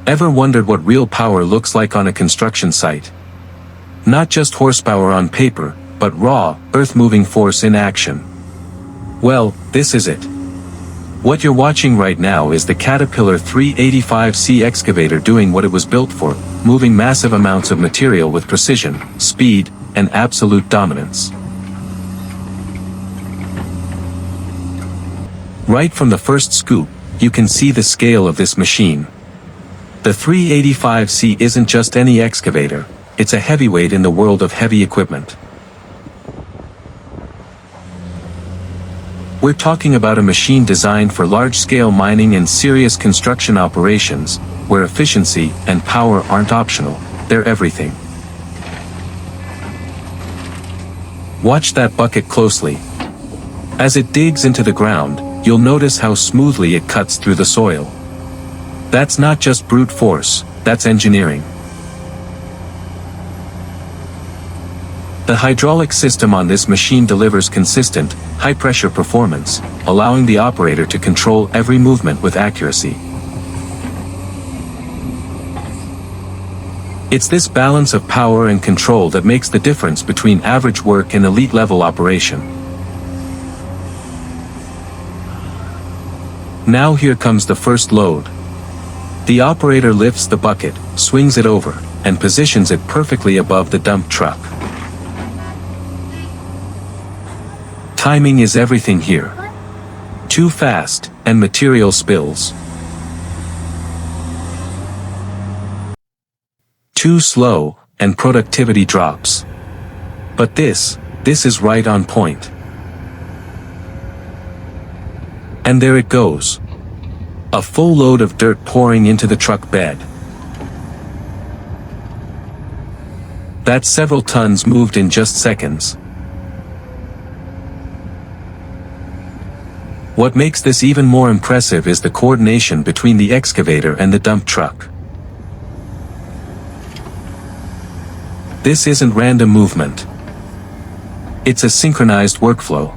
Ever wondered what real power looks like on a construction site? Not just horsepower on paper, but raw, earth-moving force in action. Well, this is it. What you're watching right now is the Caterpillar 385C excavator doing what it was built for, moving massive amounts of material with precision, speed, and absolute dominance. Right from the first scoop, you can see the scale of this machine. The 385C isn't just any excavator, it's a heavyweight in the world of heavy equipment. We're talking about a machine designed for large-scale mining and serious construction operations, where efficiency and power aren't optional, they're everything. Watch that bucket closely. As it digs into the ground, you'll notice how smoothly it cuts through the soil. That's not just brute force, that's engineering. The hydraulic system on this machine delivers consistent, high-pressure performance, allowing the operator to control every movement with accuracy. It's this balance of power and control that makes the difference between average work and elite-level operation. Now here comes the first load. The operator lifts the bucket, swings it over, and positions it perfectly above the dump truck. Timing is everything here. Too fast, and material spills. Too slow, and productivity drops. But this is right on point. And there it goes. A full load of dirt pouring into the truck bed. That's several tons moved in just seconds. What makes this even more impressive is the coordination between the excavator and the dump truck. This isn't random movement. It's a synchronized workflow.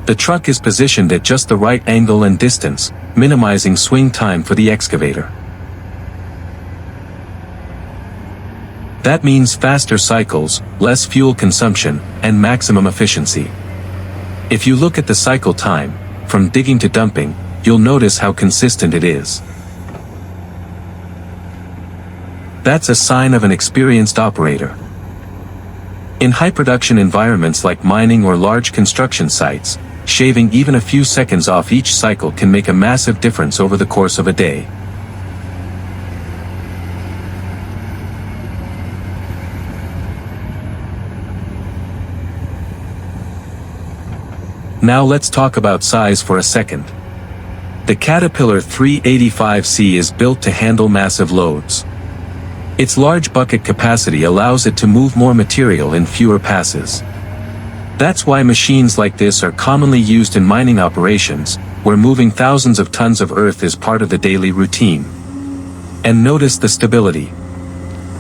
The truck is positioned at just the right angle and distance, minimizing swing time for the excavator. That means faster cycles, less fuel consumption, and maximum efficiency. If you look at the cycle time, from digging to dumping, you'll notice how consistent it is. That's a sign of an experienced operator. In high-production environments like mining or large construction sites, shaving even a few seconds off each cycle can make a massive difference over the course of a day. Now let's talk about size for a second. The Caterpillar 385C is built to handle massive loads. Its large bucket capacity allows it to move more material in fewer passes. That's why machines like this are commonly used in mining operations, where moving thousands of tons of earth is part of the daily routine. And notice the stability.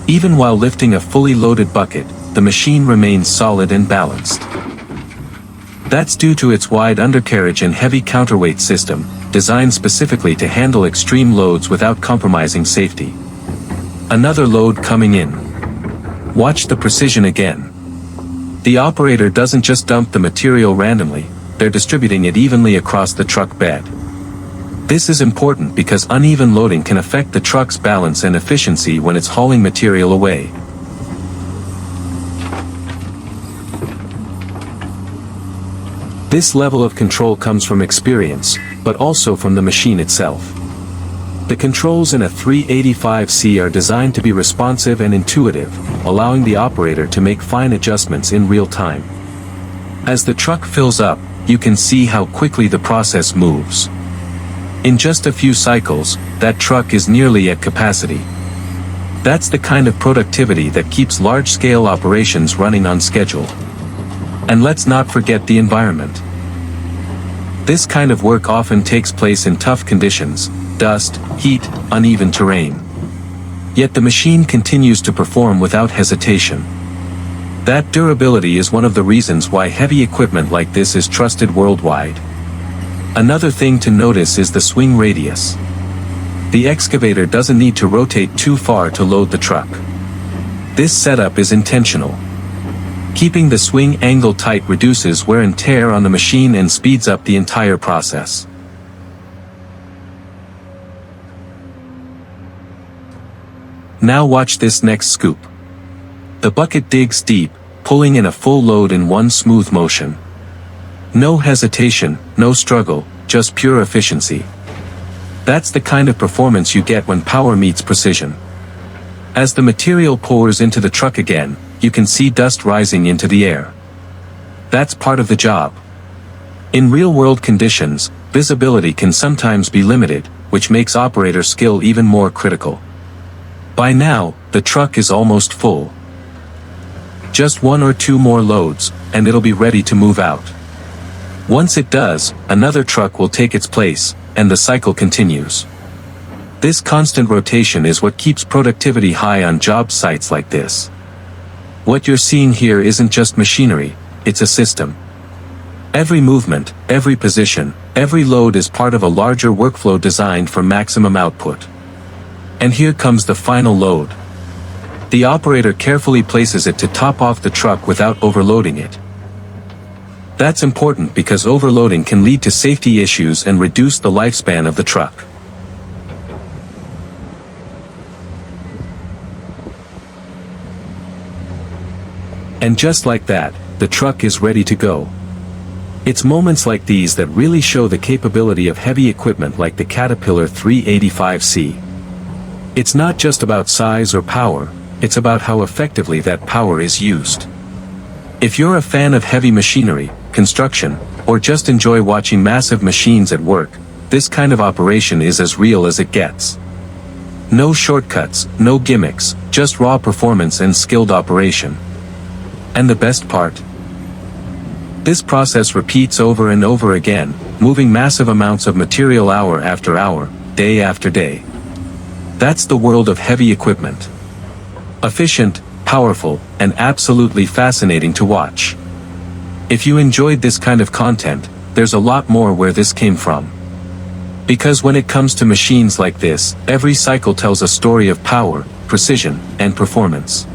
Even while lifting a fully loaded bucket, the machine remains solid and balanced. That's due to its wide undercarriage and heavy counterweight system, designed specifically to handle extreme loads without compromising safety. Another load coming in. Watch the precision again. The operator doesn't just dump the material randomly, they're distributing it evenly across the truck bed. This is important because uneven loading can affect the truck's balance and efficiency when it's hauling material away. This level of control comes from experience, but also from the machine itself. The controls in a 385C are designed to be responsive and intuitive, allowing the operator to make fine adjustments in real time. As the truck fills up, you can see how quickly the process moves. In just a few cycles, that truck is nearly at capacity. That's the kind of productivity that keeps large-scale operations running on schedule. And let's not forget the environment. This kind of work often takes place in tough conditions: dust, heat, uneven terrain. Yet the machine continues to perform without hesitation. That durability is one of the reasons why heavy equipment like this is trusted worldwide. Another thing to notice is the swing radius. The excavator doesn't need to rotate too far to load the truck. This setup is intentional. Keeping the swing angle tight reduces wear and tear on the machine and speeds up the entire process. Now watch this next scoop. The bucket digs deep, pulling in a full load in one smooth motion. No hesitation, no struggle, just pure efficiency. That's the kind of performance you get when power meets precision. As the material pours into the truck again, you can see dust rising into the air. That's part of the job. In real-world conditions, visibility can sometimes be limited, which makes operator skill even more critical. By now, the truck is almost full. Just one or two more loads, and it'll be ready to move out. Once it does, another truck will take its place, and the cycle continues. This constant rotation is what keeps productivity high on job sites like this. What you're seeing here isn't just machinery, it's a system. Every movement, every position, every load is part of a larger workflow designed for maximum output. And here comes the final load. The operator carefully places it to top off the truck without overloading it. That's important because overloading can lead to safety issues and reduce the lifespan of the truck. And just like that, the truck is ready to go. It's moments like these that really show the capability of heavy equipment like the Caterpillar 385C. It's not just about size or power, it's about how effectively that power is used. If you're a fan of heavy machinery, construction, or just enjoy watching massive machines at work, this kind of operation is as real as it gets. No shortcuts, no gimmicks, just raw performance and skilled operation. And the best part? This process repeats over and over again, moving massive amounts of material hour after hour, day after day. That's the world of heavy equipment. Efficient, powerful, and absolutely fascinating to watch. If you enjoyed this kind of content, there's a lot more where this came from. Because when it comes to machines like this, every cycle tells a story of power, precision, and performance.